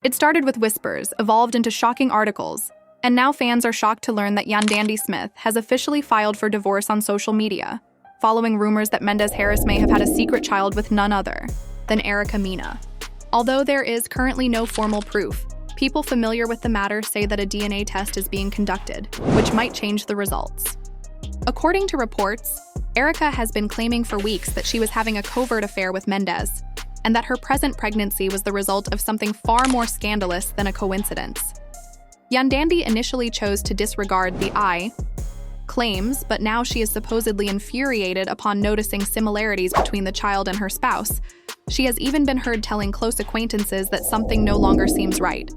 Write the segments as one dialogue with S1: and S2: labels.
S1: It started with whispers, evolved into shocking articles, and now fans are shocked to learn that Yandy Smith has officially filed for divorce on social media, following rumors that Mendeecees Harris may have had a secret child with none other than Erica Mena. Although there is currently no formal proof, people familiar with the matter say that a DNA test is being conducted, which might change the results. According to reports, Erica has been claiming for weeks that she was having a covert affair with Mendeecees, and that her present pregnancy was the result of something far more scandalous than a coincidence. Yandy initially chose to disregard the claims, but now she is supposedly infuriated upon noticing similarities between the child and her spouse. She has even been heard telling close acquaintances that something no longer seems right.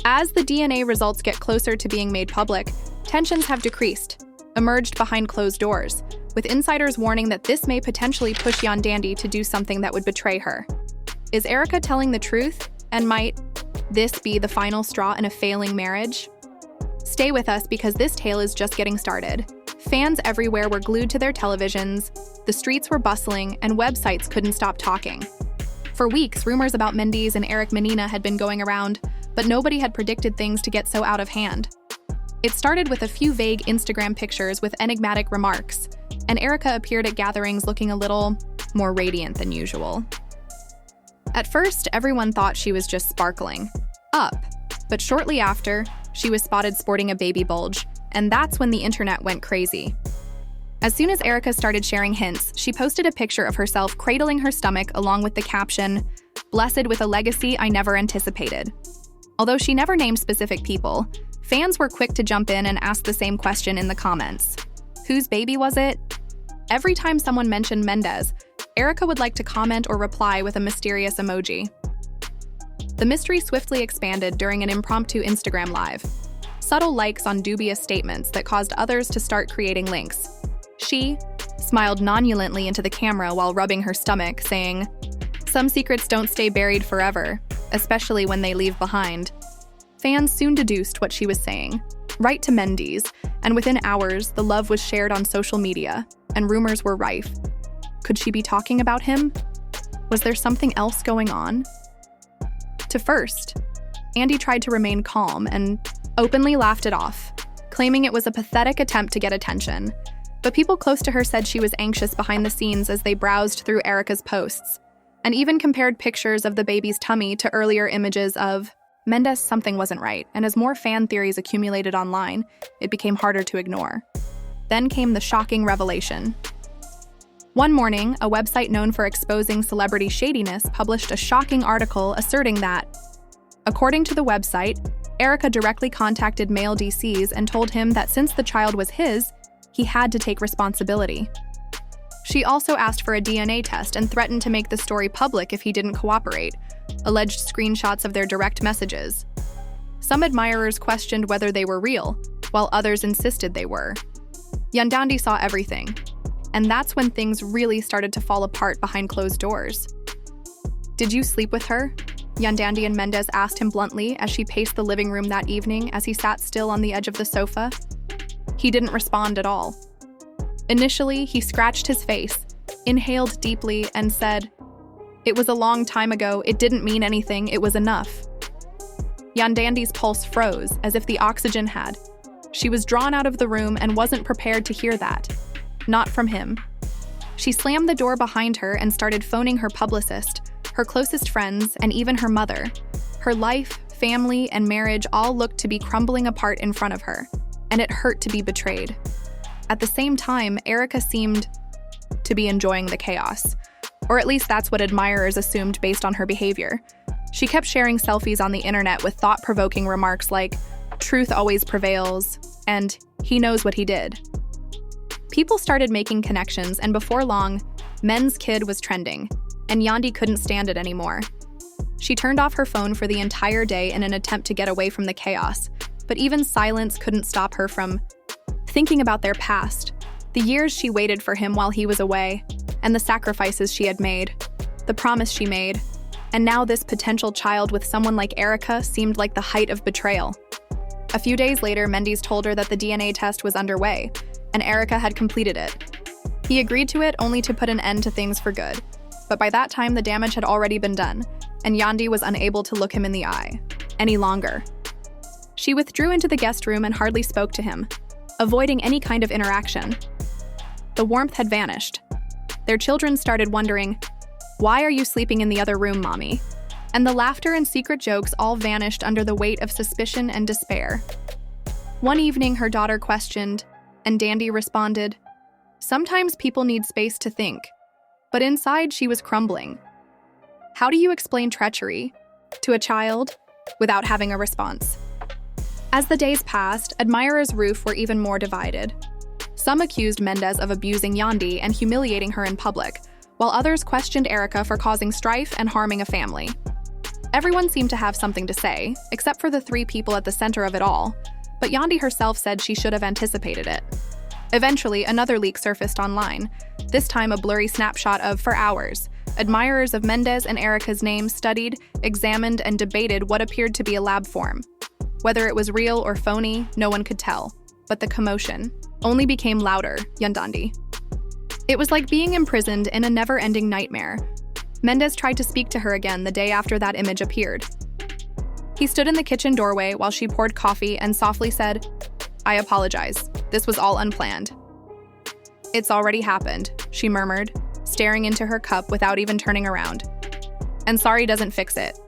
S1: As the DNA results get closer to being made public, tensions have decreased, emerged behind closed doors, with insiders warning that this may potentially push Yandy to do something that would betray her. Is Erica telling the truth? And might this be the final straw in a failing marriage? Stay with us because this tale is just getting started. Fans everywhere were glued to their televisions, the streets were bustling, and websites couldn't stop talking. For weeks, rumors about Mendeecees and Eric Mena had been going around, but nobody had predicted things to get so out of hand. It started with a few vague Instagram pictures with enigmatic remarks, and Erica appeared at gatherings looking a little more radiant than usual. At first, everyone thought she was just sparkling up, but shortly after, she was spotted sporting a baby bulge, and that's when the internet went crazy. As soon as Erica started sharing hints, she posted a picture of herself cradling her stomach along with the caption, "Blessed with a legacy I never anticipated." Although she never named specific people, fans were quick to jump in and ask the same question in the comments. Whose baby was it? Every time someone mentioned Mendeecees, Erica would like to comment or reply with a mysterious emoji. The mystery swiftly expanded during an impromptu Instagram live. Subtle likes on dubious statements that caused others to start creating links. She smiled nonchalantly into the camera while rubbing her stomach, saying, "Some secrets don't stay buried forever, especially when they leave behind." Fans soon deduced what she was saying, right to Mendeecees, and within hours, the love was shared on social media, and rumors were rife. Could she be talking about him? Was there something else going on? To first, Yandy tried to remain calm and openly laughed it off, claiming it was a pathetic attempt to get attention. But people close to her said she was anxious behind the scenes as they browsed through Erica's posts, and even compared pictures of the baby's tummy to earlier images of Mendeecees. Something wasn't right, and as more fan theories accumulated online, it became harder to ignore. Then came the shocking revelation. One morning, a website known for exposing celebrity shadiness published a shocking article asserting that, according to the website, Erica directly contacted Mendeecees and told him that since the child was his, he had to take responsibility. She also asked for a DNA test and threatened to make the story public if he didn't cooperate, alleged screenshots of their direct messages. Some admirers questioned whether they were real, while others insisted they were. Yandy saw everything, and that's when things really started to fall apart behind closed doors. "Did you sleep with her?" Yandy and Mendeecees asked him bluntly as she paced the living room that evening as he sat still on the edge of the sofa. He didn't respond at all. Initially, he scratched his face, inhaled deeply, and said, "It was a long time ago, it didn't mean anything, it was enough." Yandy's pulse froze, as if the oxygen had. She was drawn out of the room and wasn't prepared to hear that. Not from him. She slammed the door behind her and started phoning her publicist, her closest friends, and even her mother. Her life, family, and marriage all looked to be crumbling apart in front of her, and it hurt to be betrayed. At the same time, Erica seemed to be enjoying the chaos, or at least that's what admirers assumed based on her behavior. She kept sharing selfies on the internet with thought-provoking remarks like, "Truth always prevails," and "He knows what he did." People started making connections, and before long, Men's kid was trending, and Yandy couldn't stand it anymore. She turned off her phone for the entire day in an attempt to get away from the chaos, but even silence couldn't stop her from thinking about their past, the years she waited for him while he was away, and the sacrifices she had made, the promise she made, and now this potential child with someone like Erica seemed like the height of betrayal. A few days later, Mendeecees told her that the DNA test was underway, and Erica had completed it. He agreed to it only to put an end to things for good. But by that time, the damage had already been done, and Yandy was unable to look him in the eye any longer. She withdrew into the guest room and hardly spoke to him, avoiding any kind of interaction. The warmth had vanished. Their children started wondering, "Why are you sleeping in the other room, Mommy?" And the laughter and secret jokes all vanished under the weight of suspicion and despair. One evening, her daughter questioned, and Dandy responded, "Sometimes people need space to think." But inside, she was crumbling. How do you explain treachery to a child without having a response? As the days passed, admirers' roof were even more divided. Some accused Mendeecees of abusing Yandy and humiliating her in public, while others questioned Erica for causing strife and harming a family. Everyone seemed to have something to say, except for the three people at the center of it all, but Yandy herself said she should have anticipated it. Eventually, another leak surfaced online, this time a blurry snapshot of, for hours, admirers of Mendeecees and Erica's names studied, examined, and debated what appeared to be a lab form. Whether it was real or phony, no one could tell, but the commotion only became louder, Yandy. It was like being imprisoned in a never-ending nightmare. Mendeecees tried to speak to her again the day after that image appeared. He stood in the kitchen doorway while she poured coffee and softly said, "I apologize. This was all unplanned." "It's already happened," she murmured, staring into her cup without even turning around. "And sorry doesn't fix it."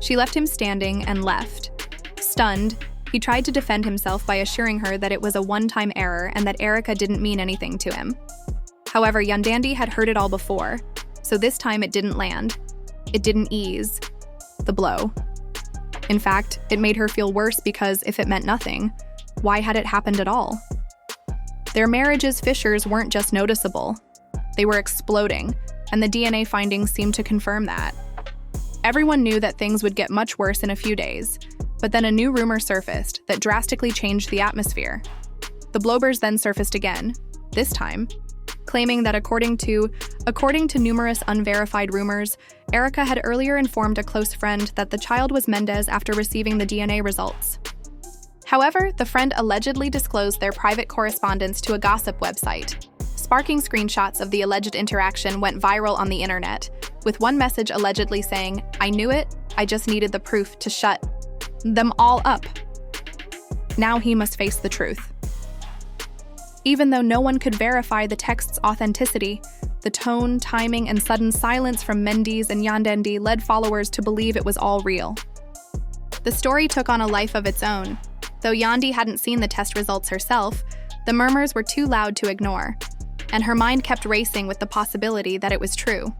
S1: She left him standing and left. Stunned, he tried to defend himself by assuring her that it was a one-time error and that Erica didn't mean anything to him. However, Yandy had heard it all before, so this time it didn't land. It didn't ease the blow. In fact, it made her feel worse because if it meant nothing, why had it happened at all? Their marriage's fissures weren't just noticeable. They were exploding, and the DNA findings seemed to confirm that. Everyone knew that things would get much worse in a few days, but then a new rumor surfaced that drastically changed the atmosphere. The blowbers then surfaced again, this time, claiming that according to numerous unverified rumors, Erica had earlier informed a close friend that the child was Mendeecees after receiving the DNA results. However, the friend allegedly disclosed their private correspondence to a gossip website. Sparking screenshots of the alleged interaction went viral on the internet, with one message allegedly saying, "I knew it, I just needed the proof to shut them all up." Now he must face the truth. Even though no one could verify the text's authenticity, the tone, timing, and sudden silence from Mendeecees and Yandy led followers to believe it was all real. The story took on a life of its own. Though Yandy hadn't seen the test results herself, the murmurs were too loud to ignore, and her mind kept racing with the possibility that it was true.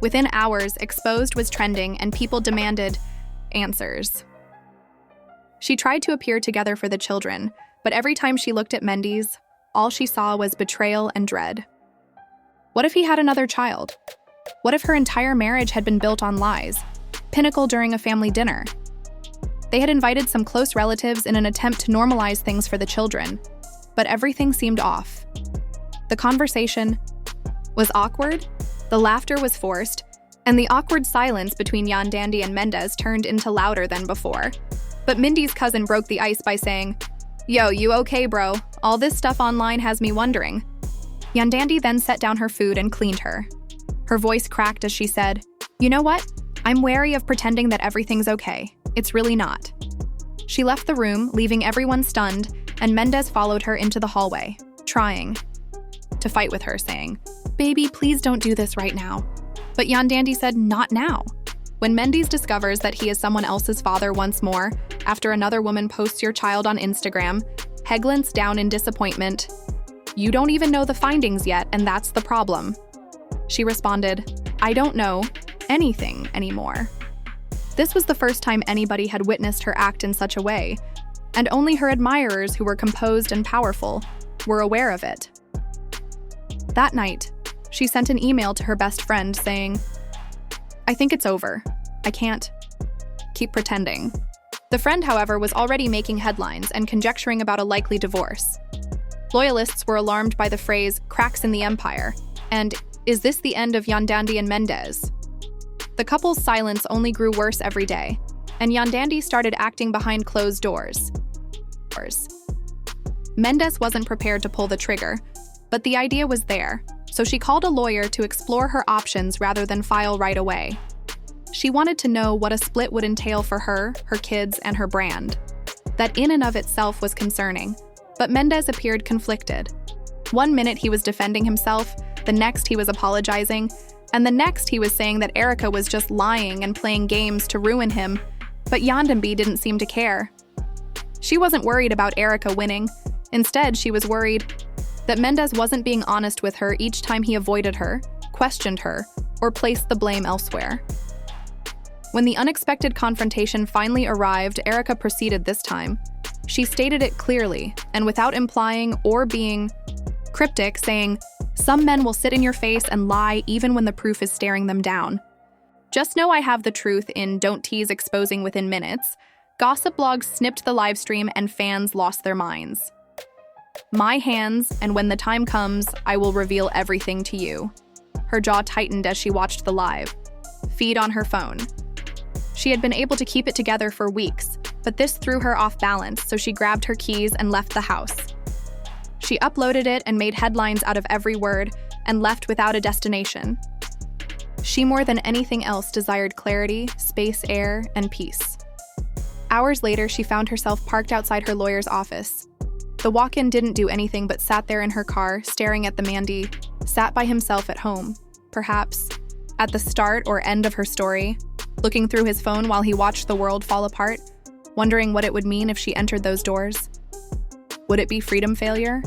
S1: Within hours, Exposed was trending and people demanded answers. She tried to appear together for the children, but every time she looked at Mendeecees, all she saw was betrayal and dread. What if he had another child? What if her entire marriage had been built on lies? Pinnacle during a family dinner. They had invited some close relatives in an attempt to normalize things for the children, but everything seemed off. The conversation was awkward, the laughter was forced, and the awkward silence between Yandy and Mendeecees turned into louder than before. But Mindy's cousin broke the ice by saying, "Yo, you okay, bro? All this stuff online has me wondering." Yandy then set down her food and cleaned her. Her voice cracked as she said, "You know what? I'm wary of pretending that everything's okay. It's really not." She left the room, leaving everyone stunned, and Mendeecees followed her into the hallway, trying to fight with her, saying, "Baby, please don't do this right now." But Yandy said, "Not now." When Mendeecees discovers that he is someone else's father once more, after another woman posts your child on Instagram, He glints down in disappointment. "You don't even know the findings yet, and that's the problem." She responded, "I don't know anything anymore." This was the first time anybody had witnessed her act in such a way, and only her admirers, who were composed and powerful, were aware of it. That night, she sent an email to her best friend saying, "I think it's over. I can't keep pretending." The friend, however, was already making headlines and conjecturing about a likely divorce. Loyalists were alarmed by the phrase, "cracks in the empire," and "is this the end of Yandy and Mendeecees?" The couple's silence only grew worse every day, and Yandy started acting behind closed doors. Mendeecees wasn't prepared to pull the trigger, but the idea was there, so she called a lawyer to explore her options rather than file right away. She wanted to know what a split would entail for her kids, and her brand. That in and of itself was concerning, but Mendeecees appeared conflicted. One minute he was defending himself, the next he was apologizing, and the next he was saying that Erica was just lying and playing games to ruin him, but Yandy didn't seem to care. She wasn't worried about Erica winning. Instead, she was worried that Mendeecees wasn't being honest with her each time he avoided her, questioned her, or placed the blame elsewhere. When the unexpected confrontation finally arrived, Erica proceeded this time. She stated it clearly, and without implying or being cryptic, saying, "Some men will sit in your face and lie even when the proof is staring them down. Just know I have the truth in Don't Tease exposing within minutes." Gossip blogs snipped the live stream and fans lost their minds. "My hands, and when the time comes, I will reveal everything to you." Her jaw tightened as she watched the live feed on her phone. She had been able to keep it together for weeks, but this threw her off balance, so she grabbed her keys and left the house. She uploaded it and made headlines out of every word and left without a destination. She more than anything else desired clarity, space, air, and peace. Hours later, she found herself parked outside her lawyer's office. The walk-in didn't do anything but sat there in her car, staring at the Mandy, sat by himself at home, perhaps at the start or end of her story, looking through his phone while he watched the world fall apart, wondering what it would mean if she entered those doors. Would it be freedom failure?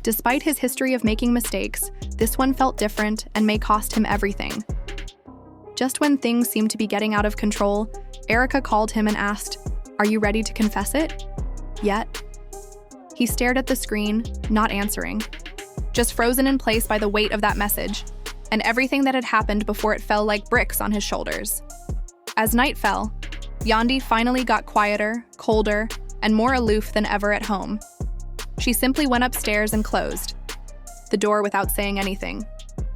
S1: Despite his history of making mistakes, this one felt different and may cost him everything. Just when things seemed to be getting out of control, Erica called him and asked, "Are you ready to confess it? Yet?" He stared at the screen, not answering, just frozen in place by the weight of that message, and everything that had happened before it fell like bricks on his shoulders. As night fell, Yandy finally got quieter, colder, and more aloof than ever at home. She simply went upstairs and closed the door without saying anything.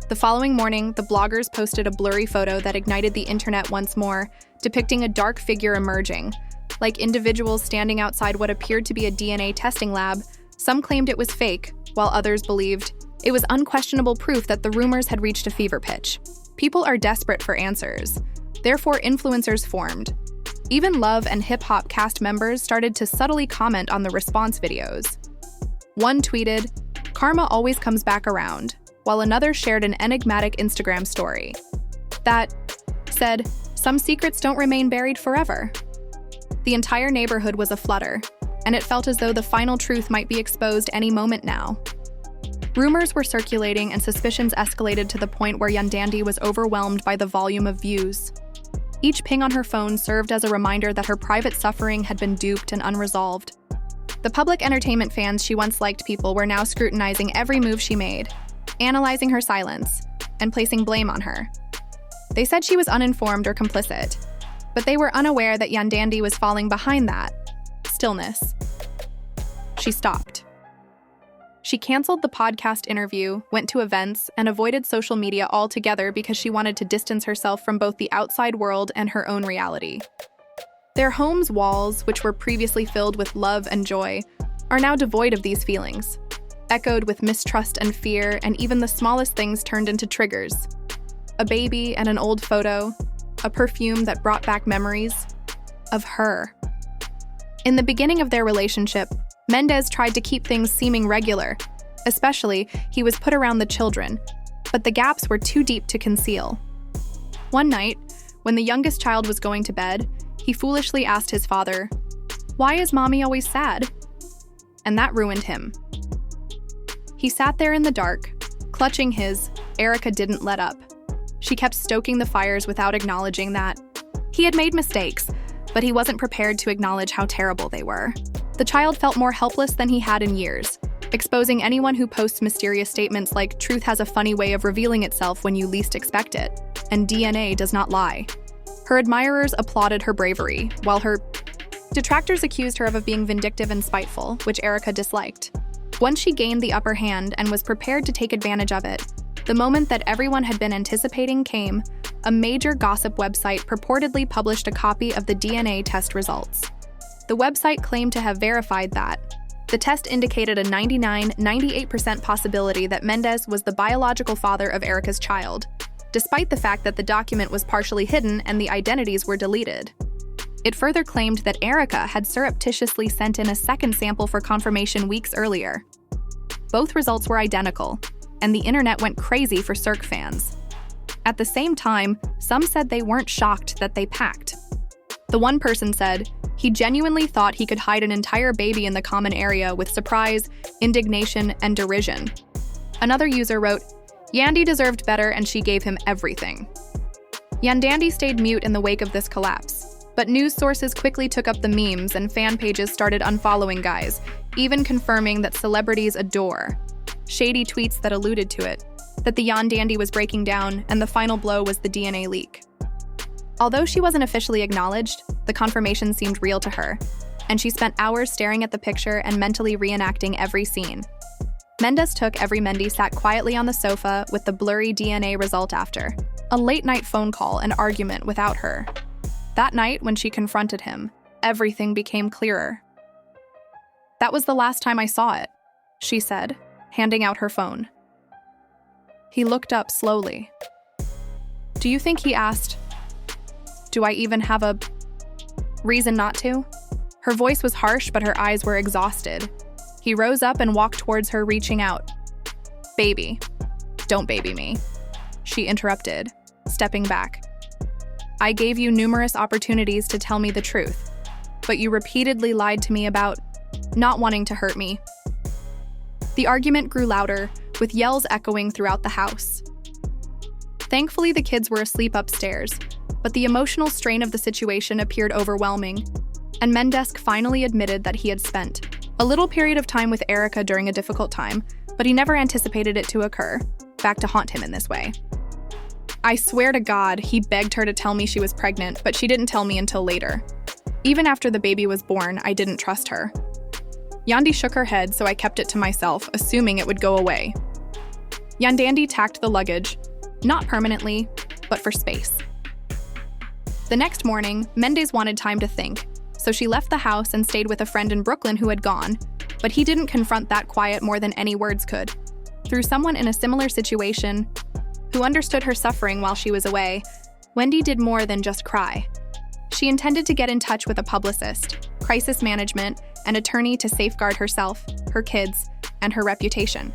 S1: The following morning, the bloggers posted a blurry photo that ignited the internet once more, depicting a dark figure emerging. Like individuals standing outside what appeared to be a DNA testing lab, some claimed it was fake, while others believed it was unquestionable proof that the rumors had reached a fever pitch. People are desperate for answers. Therefore, influencers formed. Even Love and Hip Hop cast members started to subtly comment on the response videos. One tweeted, "Karma always comes back around," while another shared an enigmatic Instagram story that said, "Some secrets don't remain buried forever." The entire neighborhood was aflutter, and it felt as though the final truth might be exposed any moment now. Rumors were circulating and suspicions escalated to the point where Yandy was overwhelmed by the volume of views. Each ping on her phone served as a reminder that her private suffering had been duped and unresolved. The public entertainment fans she once liked people were now scrutinizing every move she made, analyzing her silence, and placing blame on her. They said she was uninformed or complicit, but they were unaware that Yandy was falling behind that stillness. She stopped. She canceled the podcast interview, went to events, and avoided social media altogether because she wanted to distance herself from both the outside world and her own reality. Their home's walls, which were previously filled with love and joy, are now devoid of these feelings, echoed with mistrust and fear, and even the smallest things turned into triggers. A baby and an old photo, a perfume that brought back memories of her. In the beginning of their relationship, Mendeecees tried to keep things seeming regular, especially he was put around the children, but the gaps were too deep to conceal. One night, when the youngest child was going to bed, he foolishly asked his father, "Why is mommy always sad?" And that ruined him. He sat there in the dark, clutching his Erica didn't let up. She kept stoking the fires without acknowledging that he had made mistakes, but he wasn't prepared to acknowledge how terrible they were. The child felt more helpless than he had in years, exposing anyone who posts mysterious statements like "truth has a funny way of revealing itself when you least expect it," and "DNA does not lie." Her admirers applauded her bravery, while her detractors accused her of being vindictive and spiteful, which Erica disliked. Once she gained the upper hand and was prepared to take advantage of it, the moment that everyone had been anticipating came. A major gossip website purportedly published a copy of the DNA test results. The website claimed to have verified that the test indicated a 98% possibility that Mendeecees was the biological father of Erica's child. despite the fact that the document was partially hidden and the identities were deleted. It further claimed that Erica had surreptitiously sent in a second sample for confirmation weeks earlier. Both results were identical, and the internet went crazy for Cirque fans. At the same time, some said they weren't shocked that they packed. The one person said he genuinely thought he could hide an entire baby in the common area with surprise, indignation, and derision. Another user wrote, "Yandy deserved better and she gave him everything." Yandy stayed mute in the wake of this collapse, but news sources quickly took up the memes and fan pages started unfollowing guys, even confirming that celebrities adore shady tweets that alluded to it, that the Yandy was breaking down and the final blow was the DNA leak. Although she wasn't officially acknowledged, the confirmation seemed real to her, and she spent hours staring at the picture and mentally reenacting every scene. Mendeecees took every Mendy sat quietly on the sofa with the blurry DNA result after a late-night phone call and argument without her. That night, when she confronted him, everything became clearer. "That was the last time I saw it," she said, handing out her phone. He looked up slowly. "Do you think he asked, do I even have a reason not to?" Her voice was harsh, but her eyes were exhausted. He rose up and walked towards her, reaching out. "Baby, don't baby me," she interrupted, stepping back. "I gave you numerous opportunities to tell me the truth, but you repeatedly lied to me about not wanting to hurt me." The argument grew louder, with yells echoing throughout the house. Thankfully, the kids were asleep upstairs, but the emotional strain of the situation appeared overwhelming, and Mendeecees finally admitted that he had spent a little period of time with Erica during a difficult time, but he never anticipated it to occur, back to haunt him in this way. "I swear to God, he begged her to tell me she was pregnant, but she didn't tell me until later. Even after the baby was born, I didn't trust her." Yandy shook her head, so I kept it to myself, assuming it would go away. Yandy tacked the luggage, not permanently, but for space. The next morning, Mendeecees wanted time to think, so she left the house and stayed with a friend in Brooklyn who had gone, but he didn't confront that quiet more than any words could. Through someone in a similar situation, who understood her suffering while she was away, Wendy did more than just cry. She intended to get in touch with a publicist, crisis management, and attorney to safeguard herself, her kids, and her reputation.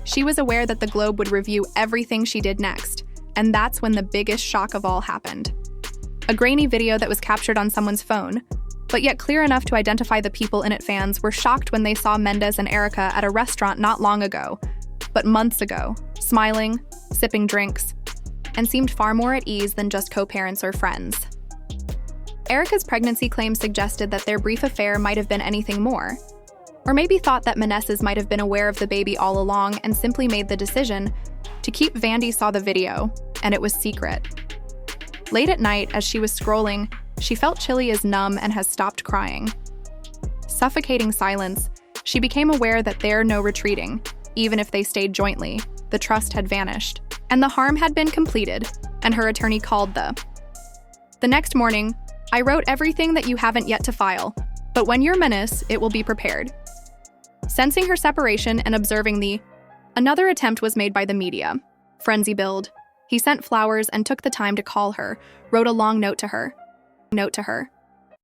S1: She was aware that the Globe would review everything she did next, and that's when the biggest shock of all happened. A grainy video that was captured on someone's phone, but yet clear enough to identify the people in it. Fans were shocked when they saw Mendeecees and Erica at a restaurant not long ago, but months ago, smiling, sipping drinks, and seemed far more at ease than just co-parents or friends. Erica's pregnancy claims suggested that their brief affair might have been anything more, or maybe thought that Mendeecees might have been aware of the baby all along and simply made the decision to keep. Vandy saw the video, and it was secret. Late at night, as she was scrolling, she felt chilly as numb and has stopped crying. Suffocating silence, she became aware that there no retreating, even if they stayed jointly. The trust had vanished, and the harm had been completed, and her attorney called the next morning, "I wrote everything that you haven't yet to file, but when you're Mendeecees, it will be prepared." Sensing her separation and observing another attempt was made by the media. Frenzy build. He sent flowers and took the time to call her, wrote a long note to her.